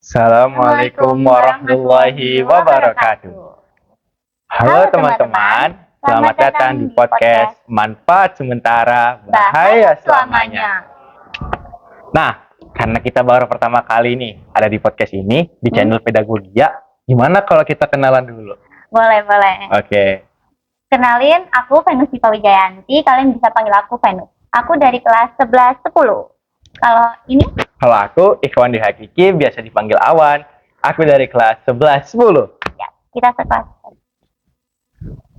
Assalamualaikum warahmatullahi wabarakatuh. Halo teman-teman, selamat datang di podcast Manfaat Sementara, Bahaya Selamanya. Nah, karena kita baru pertama kali nih ada di podcast ini, di channel Pedagogia, gimana kalau kita kenalan dulu? Boleh. Oke. Kenalin, aku Venus Dipa Wijayanti, kalian bisa panggil aku Venus. Aku dari kelas 11-10. Kalau ini? Kalau aku Ikhwan Dihakiki, biasa dipanggil Awan. Aku dari kelas 11-10. Ya, kita sekelas.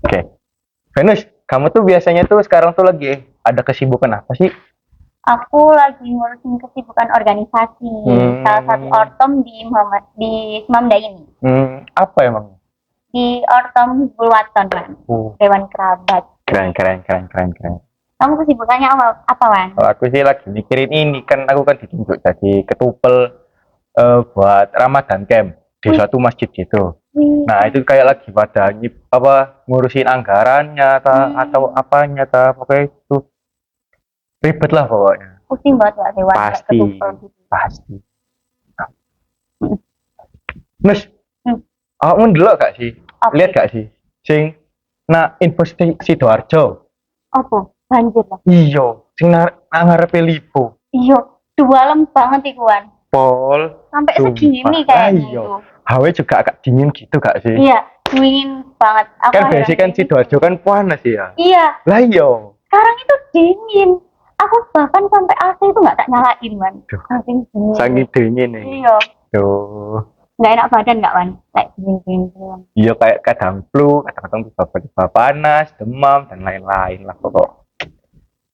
Oke. Venus, kamu tuh biasanya tuh sekarang tuh lagi ada kesibukan apa sih? Aku lagi ngurusin kesibukan organisasi. Salah satu ortom di Mamda ini. Apa emang? Di ortom Bulwaton, Wan. Dewan Kerabat. Keren. Kamu kesibukannya apa, Wan? Kalau aku sih lagi mikirin ini, kan aku kan ditunjuk jadi ketupel buat Ramadan Camp di suatu masjid gitu. Nah, itu kayak lagi pada ngurusin anggarannya atau apanya pokoknya itu ribet lah pokoknya. Pusing banget Wak Dewan. Pasti. Mas, kamu ndelok gak sih? Lihat gak sih? Sing info Sidoarjo. Apa? Banjir lah. Iya, sing ngarepe Lipo. Iya, dualem banget iku, Wan. Pol. Sampai segini kayaknya itu. Hawa juga agak dingin gitu gak sih? Iya, dingin banget. Kan biasanya kan Sidoarjo kan panas ya. Iya. Lah iya. Sekarang itu dingin. Aku bahkan sampai AC itu nggak tak nyalain, Wan. Saking dingin nih. Iya. Tuh. Nggak enak badan nggak, Wan? Kayak dingin. Iya, kayak kadang flu, kadang tiba-tiba panas, demam dan lain-lain lah pokok.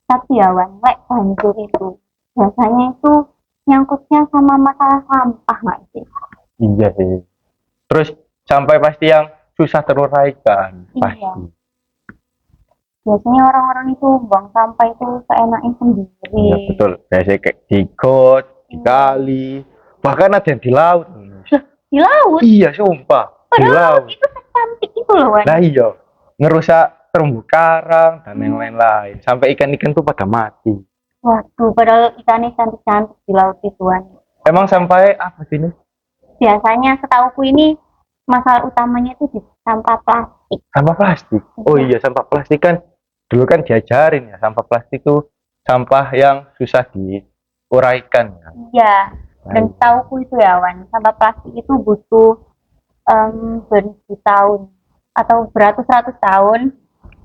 Tapi ya, Wan, banjir itu biasanya itu nyangkutnya sama masalah sampah nggak sih? Iya sih. Terus sampai pasti yang susah teruraikan. Pasti. Iya. Biasanya orang-orang itu buang sampah itu seenaknya sendiri. Iya betul. Biasanya kayak di got, di kali, bahkan ada yang di laut. Di laut? Iya, sumpah. Padahal di laut itu secantik itu loh, Wan. Nah iya, ngerusak terumbu karang dan yang lain-lain. Sampai ikan-ikan tuh pada mati. Waduh, padahal ikannya cantik-cantik di laut itu, Wan. Emang sampai apa sih ini? Biasanya setauku ini masalah utamanya itu di sampah plastik. Sampah plastik? Oh iya, sampah plastik kan dulu kan diajarin ya, sampah plastik itu sampah yang susah diuraikan ya. Iya, dan setauku itu ya, Wan, sampah plastik itu butuh beribu tahun atau beratus-ratus tahun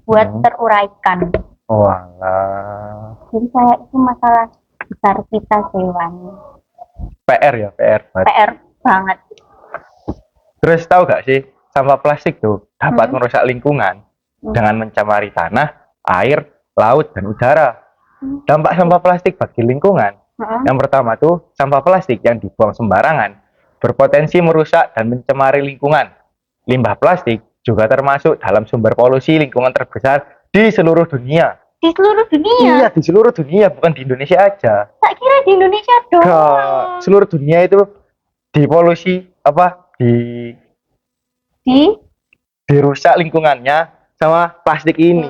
buat teruraikan. Walah. Jadi saya itu masalah besar kita sih, Wan. PR ya, PR banget. Terus tahu gak sih, sampah plastik tuh dapat merusak lingkungan dengan mencemari tanah, air, laut, dan udara. Dampak sampah plastik bagi lingkungan. Yang pertama tuh, sampah plastik yang dibuang sembarangan berpotensi merusak dan mencemari lingkungan. Limbah plastik juga termasuk dalam sumber polusi lingkungan terbesar di seluruh dunia. Di seluruh dunia? Iya, di seluruh dunia, bukan di Indonesia aja. Tak kira di Indonesia dong. Seluruh dunia itu dipolusi dirusak lingkungannya sama plastik ini.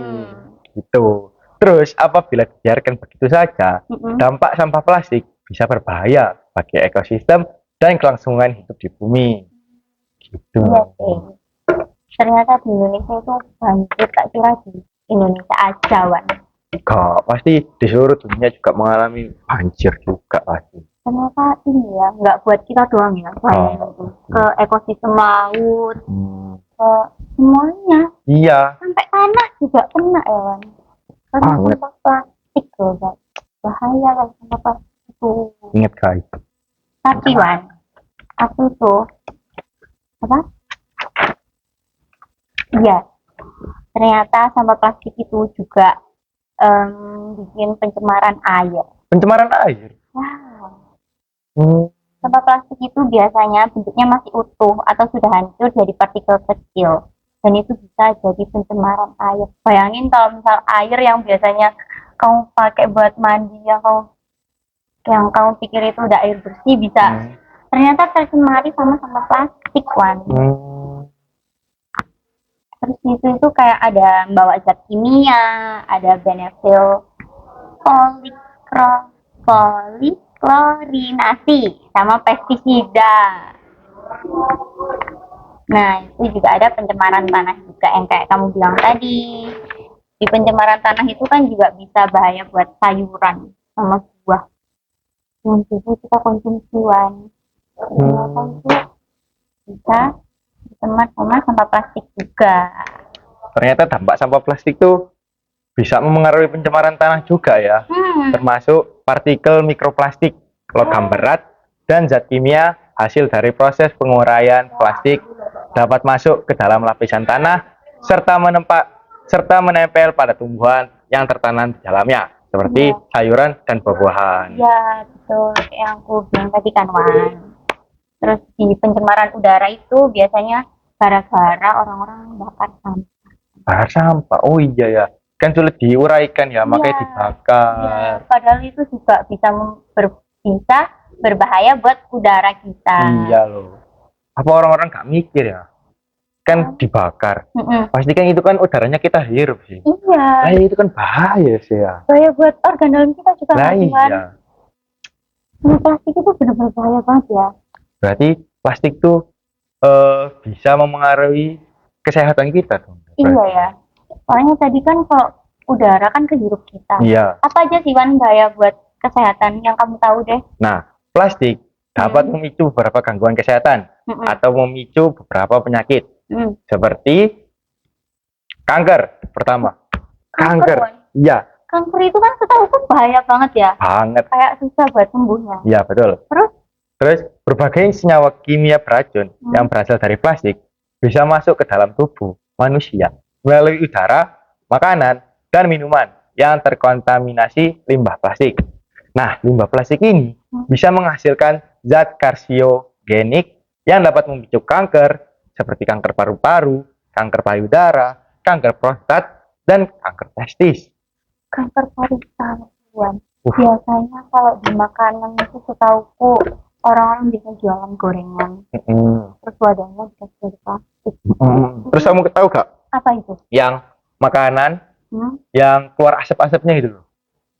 Gitu. Terus apabila dibiarkan begitu saja, dampak sampah plastik bisa berbahaya bagi ekosistem dan kelangsungan hidup di bumi. Gitu. Iya sih. Ternyata di Indonesia itu banjir, tak kira di Indonesia aja, Wan. Pasti di seluruh dunia juga mengalami banjir juga pasti. Ternyata ini ya, nggak buat kita doang ya, ke ekosistem laut, ke semuanya. Iya. Sampai tanah juga kena ya, Wan. Karena sampah plastik loh, Wan. Bahaya kan sampah plastik itu. Ingat guys. Tapi Wan, aku tuh iya, ternyata sampah plastik itu juga bikin pencemaran air. Pencemaran air? Wow. Sampah plastik itu biasanya bentuknya masih utuh atau sudah hancur jadi partikel kecil. Dan itu bisa jadi pencemaran air. Bayangin kalau misal air yang biasanya kamu pakai buat mandi, yang kamu pikir itu udah air bersih, bisa ternyata tercemari sama sampah plastik, Wan. Terus itu kayak ada bawa zat kimia, ada benefil klorinasi sama pestisida. Nah, itu juga ada pencemaran tanah juga yang kayak kamu bilang tadi. Di pencemaran tanah itu kan juga bisa bahaya buat sayuran sama buah yang biasa kita konsumsi, Wan. Ternyata itu bisa dicemar sama sampah plastik juga. Ternyata dampak sampah plastik tuh bisa memengaruhi pencemaran tanah juga ya, termasuk partikel mikroplastik, logam berat, dan zat kimia hasil dari proses penguraian plastik dapat masuk ke dalam lapisan tanah serta menempel pada tumbuhan yang tertanam di dalamnya, seperti sayuran dan buah-buahan. Ya, betul. Kayak yang aku bilang tadi kan, Wan. Terus di pencemaran udara itu biasanya gara-gara orang-orang bakar sampah. Bakar sampah, oh iya ya, kan sulit diuraikan ya, makanya dibakar. Ya, padahal itu juga bisa bisa berbahaya buat udara kita. Iya loh. Apa orang-orang nggak mikir ya? Kan dibakar. Pasti kan itu kan udaranya kita hirup sih. Iya. Nah, itu kan bahaya sih ya. Bahaya buat organ dalam kita juga. Nah, iya. Plastik itu benar-benar bahaya banget ya. Berarti plastik tuh bisa memengaruhi kesehatan kita dong. Iya ya. Soalnya tadi kan kalau udara kan kehirup kita. Iya. Apa aja sih, Wan, bahaya buat kesehatan yang kamu tahu deh? Nah, plastik dapat memicu beberapa gangguan kesehatan atau memicu beberapa penyakit. Seperti kanker pertama. Kanker. Iya. Kanker itu kan setahuku bahaya banget ya. Banget. Kayak susah buat sembuhnya. Iya, betul. Terus berbagai senyawa kimia beracun yang berasal dari plastik bisa masuk ke dalam tubuh manusia melalui udara, makanan, dan minuman yang terkontaminasi limbah plastik. Nah, limbah plastik ini bisa menghasilkan zat karsiogenik yang dapat memicu kanker seperti kanker paru-paru, kanker payudara, kanker prostat, dan kanker testis. Kanker paru-paru. Biasanya kalau di makanan itu setauku orang-orang bisa jualan gorengan. Terus wadahnya dikasih dari plastik. Terus kamu tahu gak? Apa itu? Yang makanan yang keluar asap-asapnya gitu loh.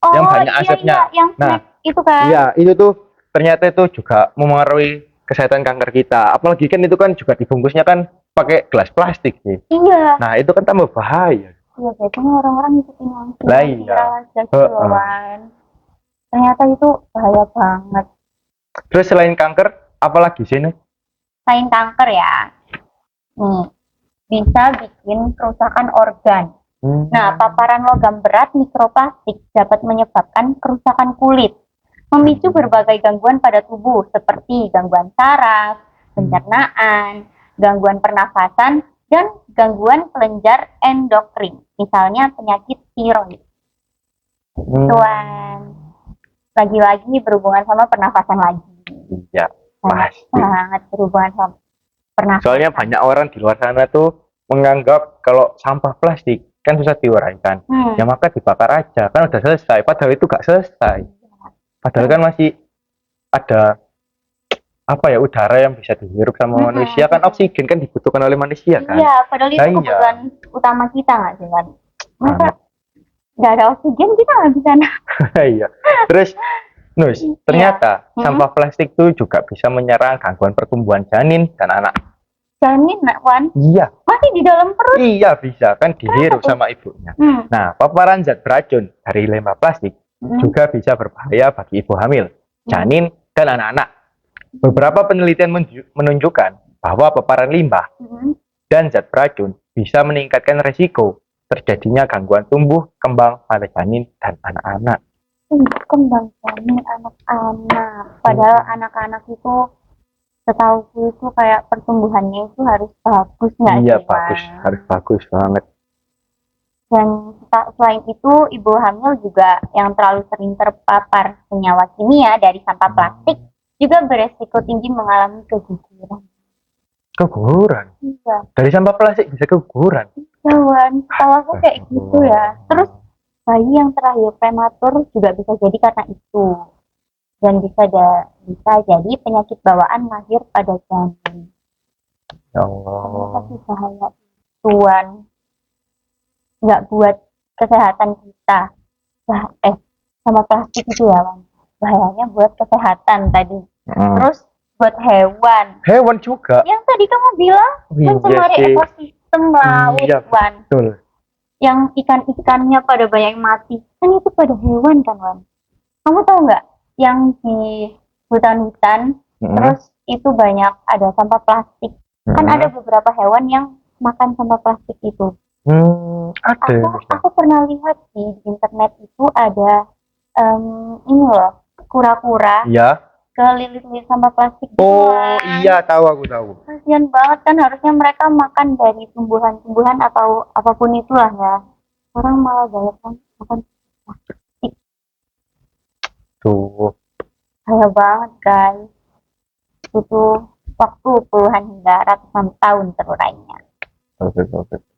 Oh, yang banyak asapnya. Iya, yang snack itu kan. Iya, itu tuh ternyata itu juga memengaruhi kesehatan kanker kita. Apalagi kan itu kan juga dibungkusnya kan pakai gelas plastik sih. Iya. Nah, itu kan tambah bahaya. Iya, biasanya orang-orang ngikutin yang lah iya. Ternyata itu bahaya banget. Terus selain kanker, apalagi sih nih? Selain kanker ya, nih bisa bikin kerusakan organ. Nah, paparan logam berat mikroplastik dapat menyebabkan kerusakan kulit, memicu berbagai gangguan pada tubuh seperti gangguan saraf, pencernaan, gangguan pernafasan, dan gangguan kelenjar endokrin, misalnya penyakit tiroid. Tuan, lagi-lagi berhubungan sama pernafasan lagi. Iya, pasti. Sangat berhubungan sama pernafasan. Soalnya banyak orang di luar sana tuh menganggap kalau sampah plastik kan susah diuraikan, ya maka dibakar aja, kan udah selesai. Padahal itu gak selesai. Padahal kan masih ada apa ya, udara yang bisa dihirup sama manusia, kan oksigen kan dibutuhkan oleh manusia kan. Iya, padahal itu kebutuhan utama kita nggak sih kan? Masa nggak ada oksigen kita nggak bisa. Iya. Terus Nus, ternyata sampah plastik itu juga bisa menyerang gangguan pertumbuhan janin dan anak. Janin, Wan? Iya. Masih di dalam perut? Iya, bisa kan dihirup sama ibunya. Nah, paparan zat beracun dari limbah plastik juga bisa berbahaya bagi ibu hamil, janin, dan anak-anak. Beberapa penelitian menunjukkan bahwa paparan limbah dan zat beracun bisa meningkatkan resiko terjadinya gangguan tumbuh kembang pada janin dan anak-anak. Kembang janin anak-anak. Padahal anak-anak itu setahuku itu kayak pertumbuhannya itu harus bagus nggak sih? Iya, bagus, harus bagus banget. Dan selain itu, ibu hamil juga yang terlalu sering terpapar senyawa kimia dari sampah plastik juga beresiko tinggi mengalami keguguran. Keguguran? Iya. Dari sampah plastik bisa keguguran? Iya, Wan. Kalau aku kayak gitu ya. Terus bayi yang terlahir prematur juga bisa jadi karena itu. Dan bisa jadi penyakit bawaan lahir pada janin. Ya Allah. Tapi bahaya Tuan. Nggak buat kesehatan kita. Sama plastik itu ya, Wan. bahayanya buat kesehatan tadi. Hmm. Terus buat hewan. Hewan juga. Yang tadi kamu bilang Iya mencemari sih. ekosistem laut, Iya, Wan. betul. Yang ikan-ikannya pada banyak yang mati. Kan itu pada hewan kan, Wan. Kamu tahu nggak? Yang di hutan-hutan, Hmm. terus itu banyak ada sampah plastik. Kan Hmm. ada beberapa hewan yang makan sampah plastik itu. Ada. Aku pernah lihat di internet itu ada ini loh, kura-kura Iya. kelilit-lilit sampah plastik gitu, Oh Wan. iya, tahu, aku tahu. Kasian banget kan, harusnya mereka makan dari tumbuhan-tumbuhan atau apapun itulah ya. Orang malah banyak kan makan plastik. Tuh. Bahaya banget guys. Butuh waktu puluhan hingga ratusan tahun terurainya.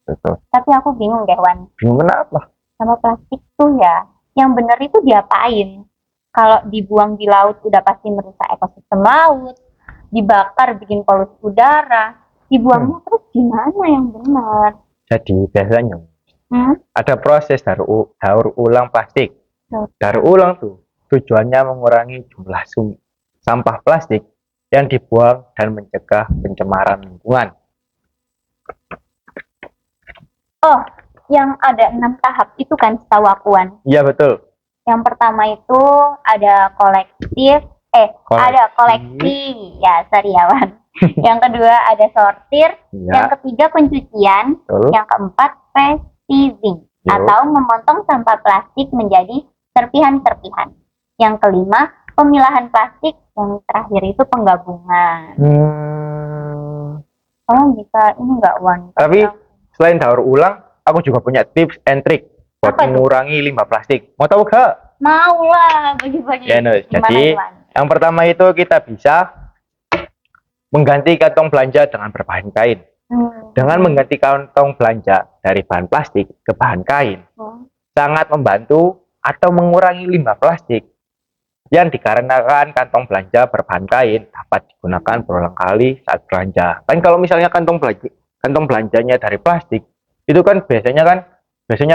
Betul. Tapi aku bingung deh, Wan. Bingung kenapa? Sama plastik tuh ya, yang bener itu diapain? Kalau dibuang di laut udah pasti merusak ekosistem laut, dibakar bikin polusi udara, dibuangnya terus gimana yang benar? Jadi biasanya ada proses daur ulang plastik. Daur ulang tuh tujuannya mengurangi jumlah sampah plastik yang dibuang dan mencegah pencemaran lingkungan. Oh, yang ada 6 tahap itu kan setahu akuan. Iya betul. Yang pertama itu ada koleksi. Ya, sorry ya, Wan. Yang kedua ada sortir. Ya. Yang ketiga pencucian. Betul. Yang keempat recycling Yo. atau memotong sampah plastik menjadi serpihan-serpihan. Yang kelima pemilahan plastik. Yang terakhir itu penggabungan. Kamu bisa ini nggak, Wan? Tapi selain daur ulang, aku juga punya tips and trick buat mengurangi limbah plastik. Mau tahu gak? Mau lah, bagi-bagi. Ya, jadi yang pertama itu kita bisa mengganti kantong belanja dengan berbahan kain. Dengan mengganti kantong belanja dari bahan plastik ke bahan kain, sangat membantu atau mengurangi limbah plastik yang dikarenakan kantong belanja berbahan kain dapat digunakan berulang kali saat belanja. Kan kalau misalnya kantong belanjanya dari plastik, itu kan biasanya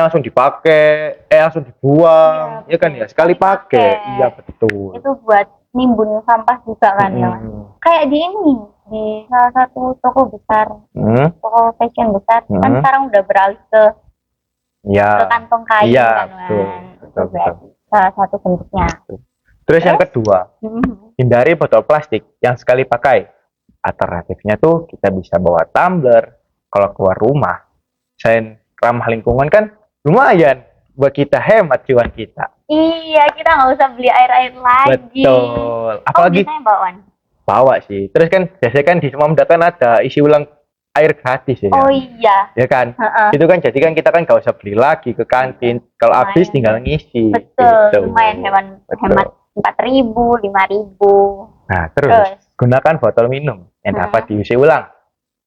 langsung dipakai, langsung dibuang, ya kan ya, sekali pakai. Iya betul. Itu buat nimbun sampah juga kan ya. Kayak di ini, di salah satu toko besar, toko fashion besar, kan sekarang udah beralih ke kantong kain kan, betul. Salah satu bentuknya. Terus yang kedua, hindari botol plastik yang sekali pakai. Alternatifnya tuh kita bisa bawa tumbler kalau keluar rumah. Selain ramah lingkungan kan lumayan buat kita hemat cuan kita. Iya, kita nggak usah beli air lagi. Betul. Apalagi biasanya bawaan? Bawa sih. Terus kan biasanya kan di semua kan ada isi ulang air gratis ya. Oh iya. Ya kan? Itu kan jadi kan kita kan nggak usah beli lagi ke kantin. Kalau habis tinggal ngisi. Betul. Gitu. Lumayan hemat 4.000, 5.000. Nah terus gunakan botol minum yang dapat diisi ulang.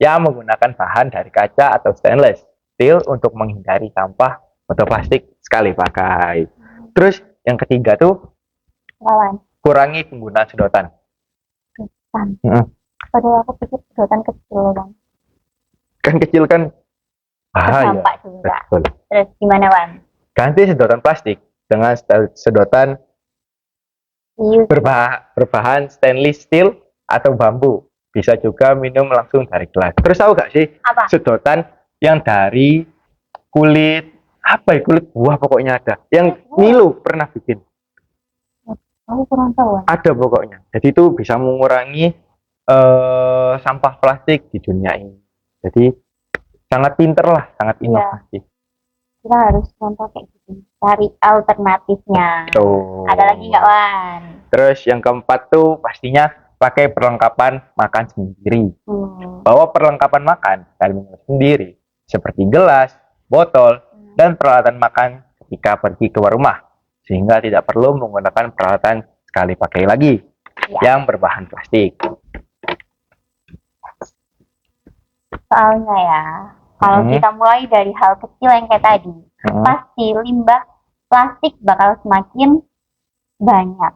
Yang menggunakan bahan dari kaca atau stainless steel untuk menghindari sampah botol plastik sekali pakai. Terus yang ketiga tuh kurangi penggunaan sedotan. Padahal aku pikir sedotan kecil, Bang. Kan kecil kan bahaya. Betul. Terus gimana, Wan? Ganti sedotan plastik dengan sedotan berbahan stainless steel atau bambu. Bisa juga minum langsung dari gelas. Terus tahu gak sih sedotan yang dari kulit kulit buah pokoknya ada. Yang Nilu pernah bikin. Aku kurang tahu. Ada pokoknya. Jadi itu bisa mengurangi sampah plastik di dunia ini. Jadi sangat pinter lah, sangat inovatif. Kita harus contoh kayak gitu. Cari alternatifnya. Tuh. Ada lagi nggak, Wan? Terus yang keempat tuh pastinya pakai perlengkapan makan sendiri. Bawa perlengkapan makan dan minum sendiri seperti gelas, botol, dan peralatan makan ketika pergi keluar rumah. Sehingga tidak perlu menggunakan peralatan sekali pakai lagi yang berbahan plastik. Soalnya ya, kalau kita mulai dari hal kecil yang kayak tadi, pasti limbah plastik bakal semakin banyak.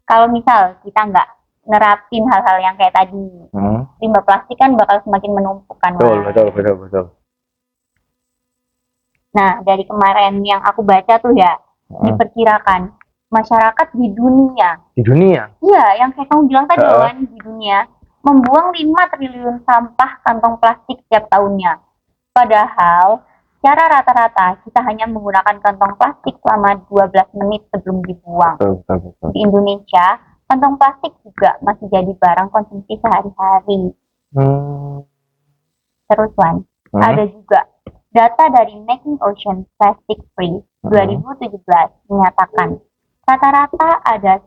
Kalau misal kita nggak nerapin hal-hal yang kayak tadi, limbah plastik kan bakal semakin menumpuk kan. Betul. Nah, dari kemarin yang aku baca tuh ya, diperkirakan masyarakat di dunia. Di dunia. Iya, yang kayak kamu bilang tadi Heeh. Wan, di dunia membuang 5 triliun sampah kantong plastik setiap tahunnya. Padahal secara rata-rata kita hanya menggunakan kantong plastik selama 12 menit sebelum dibuang. Betul, betul, betul. Di Indonesia, kantong plastik juga masih jadi barang konsumsi sehari-hari. Terus Wan, ada juga data dari Making Ocean Plastic Free 2017 menyatakan rata-rata ada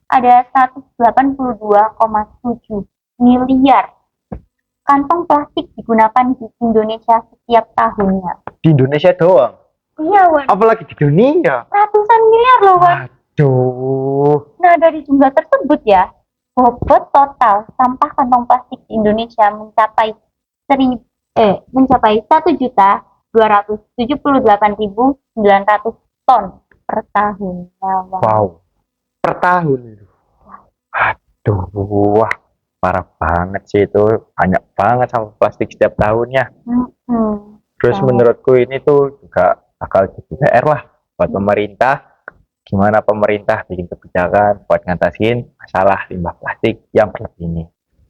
182,7 miliar kantong plastik digunakan di Indonesia setiap tahunnya. Di Indonesia doang. Iya Wan, Apalagi di dunia. ratusan miliar loh Wan. Aduh. Nah dari jumlah tersebut ya, bobot total sampah kantong plastik di Indonesia mencapai 1.278.900 ton per tahun. Wow. Per tahun itu. Aduh, wah, parah banget sih itu. Banyak banget sampah plastik setiap tahunnya. Terus menurutku ini tuh juga bakal jadi PR lah buat pemerintah. Gimana pemerintah bikin kebijakan buat ngatasin masalah limbah plastik yang berlebih ini.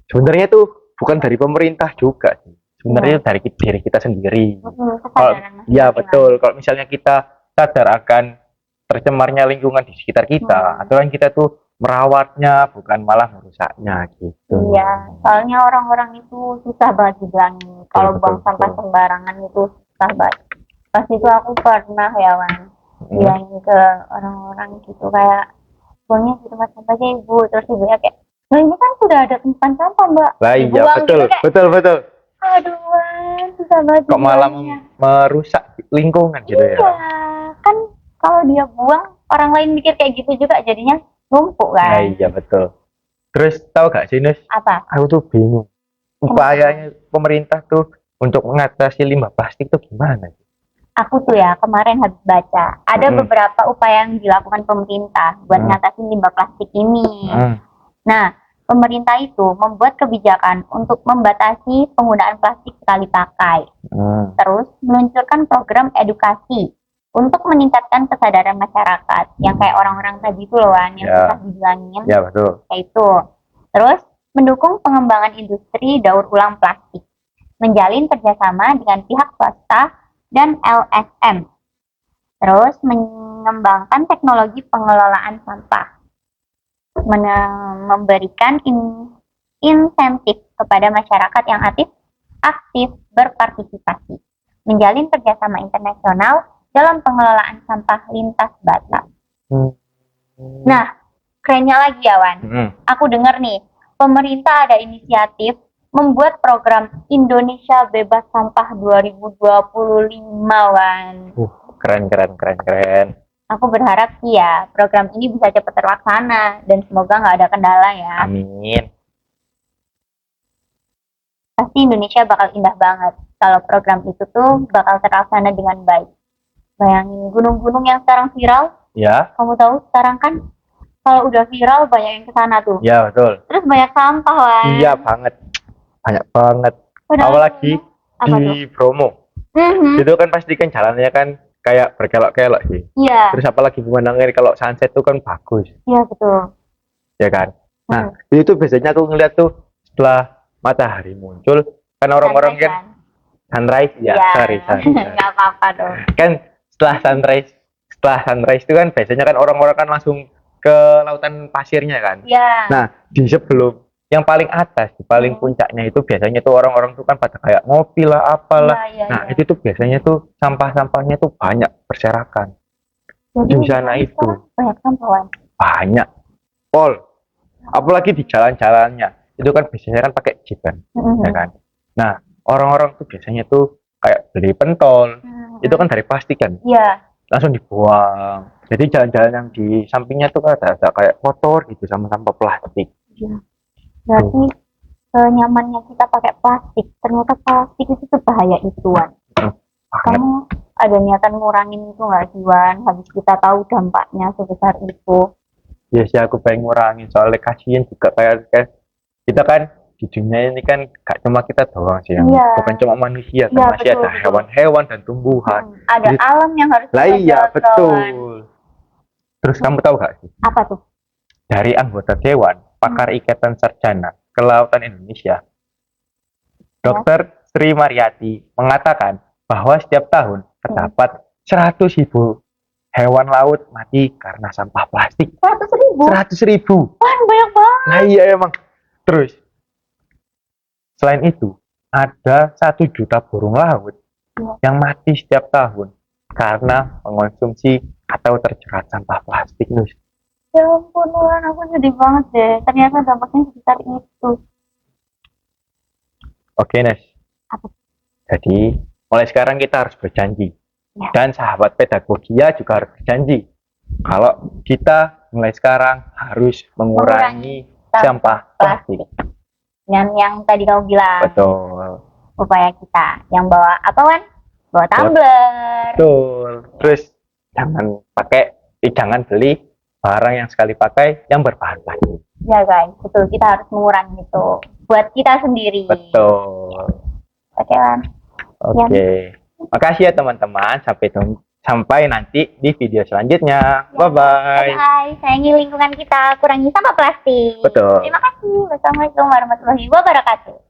Sebenarnya tuh bukan dari pemerintah juga sih. Sebenarnya dari diri kita sendiri. Kalau ya betul, kalau misalnya kita sadar akan tercemarnya lingkungan di sekitar kita, aturan kita tuh merawatnya bukan malah merusaknya gitu. Iya, soalnya orang-orang itu susah banget dibilangin. Kalau buang sampah sembarangan itu susah banget. Pas itu aku pernah ya Wan, bilangin ke orang-orang gitu kayak buangnya di tempat sampah aja ibu, terus ibunya kayak, nah ini kan sudah ada tempat sampah mbak. Lah iya Dibuang betul, gitu, kayak, betul. aduh Wan, susah banget. Kok malah dibilangnya. merusak lingkungan gitu ya? Iya, kan kalau dia buang orang lain mikir kayak gitu juga jadinya numpuk Nah, kan. iya betul. Terus tahu gak sih Nus? Apa? Aku tuh bingung. Upayanya pemerintah tuh untuk mengatasi limbah plastik tuh gimana? Aku tuh ya kemarin habis baca ada beberapa upaya yang dilakukan pemerintah buat ngatasin limbah plastik ini. Nah, pemerintah itu membuat kebijakan untuk membatasi penggunaan plastik sekali pakai. Terus meluncurkan program edukasi untuk meningkatkan kesadaran masyarakat yang kayak orang-orang tadi itu loh Wan, yang susah dibilangin. Ya betul. Kayak itu. Terus mendukung pengembangan industri daur ulang plastik, menjalin kerjasama dengan pihak swasta dan LSM. Terus mengembangkan teknologi pengelolaan sampah, memberikan insentif kepada masyarakat yang aktif berpartisipasi, menjalin kerjasama internasional dalam pengelolaan sampah lintas batas. Nah, kerennya lagi ya Wan, aku dengar nih, pemerintah ada inisiatif membuat program Indonesia Bebas Sampah 2025 Wan. Keren. Aku berharap sih ya, program ini bisa cepat terlaksana dan semoga nggak ada kendala ya. Amin. Pasti Indonesia bakal indah banget kalau program itu tuh bakal terlaksana dengan baik. Bayangin gunung-gunung yang sekarang viral. Ya. Kamu tahu sekarang kan kalau udah viral banyak yang kesana tuh. Ya betul. Terus banyak sampah Wan. Iya banget. Banyak banget. Apalagi di Bromo. Itu kan pasti kan jalannya kan kayak berkelok-kelok sih. Iya. Terus apalagi pemandangan kalau sunset tuh kan bagus. Iya betul. Ya kan. Nah itu biasanya aku ngeliat tuh setelah matahari muncul kan orang-orang kan sunrise ya. Sorry. Nggak apa-apa dong. Kan setelah sunrise itu kan biasanya kan orang-orang kan langsung ke lautan pasirnya kan. Iya. Nah di sebelum yang paling atas, di paling puncaknya itu biasanya tuh orang-orang tuh kan pada kayak ngopi lah apalah. Nah itu tuh biasanya tuh sampah-sampahnya tuh banyak berserakan. Jadi di sana itu banyak sampah banyak pol, apalagi di jalan-jalannya itu kan biasanya kan pakai jeep kan, ya kan. Nah orang-orang tuh biasanya tuh kayak beli pentol, itu kan dari plastik kan. Iya. Langsung dibuang. Jadi jalan-jalan yang di sampingnya tuh kan ada kayak kotor gitu sama sampah plastik. Iya. Berarti senyamannya kita pakai plastik, ternyata plastik itu sebahaya itu Wan. Kamu ada niatan ngurangin itu nggak sih Wan? Habis kita tahu dampaknya sebesar itu. Ya sih aku pengen ngurangin soalnya kasihan juga kayak kita kan di dunia ini kan gak cuma kita doang sih yang bukan cuma manusia, masih ada hewan-hewan dan tumbuhan. Ada alam yang harus kita jaga. Lah iya betul. Terus kamu tahu gak sih, Apa tuh? dari anggota Dewan Pakar Ikatan Sarjana Kelautan Indonesia, Dr. Sri Mariati mengatakan bahwa setiap tahun terdapat 100.000 hewan laut mati karena sampah plastik. 100.000. 100.000. Wah, banyak banget. Nah iya emang. Terus, selain itu, ada 1 juta burung laut Ya. yang mati setiap tahun karena mengonsumsi atau terjerat sampah plastik, Nus. Ya ampun, Wan, aku sedih banget deh. Ternyata dampaknya sebesar itu. Oke, Nes. Apa? Jadi, mulai sekarang kita harus berjanji. Ya. Dan sahabat pedagogia juga harus berjanji. Kalau kita mulai sekarang harus mengurangi sampah plastik. Dan yang tadi kamu bilang, Betul. upaya kita. Yang bawa apa, Wan? Bawa tumbler. Betul. Terus jangan beli barang yang sekali pakai yang berbahan plastik. Ya guys, betul. Kita harus mengurangi itu. Buat kita sendiri. Betul. Oke, Wan. Oke. Makasih ya teman-teman. Sampai nanti di video selanjutnya. Bye-bye. Bye. Sayangi lingkungan kita, kurangi sampah plastik. Betul. Terima kasih. Wassalamualaikum warahmatullahi wabarakatuh.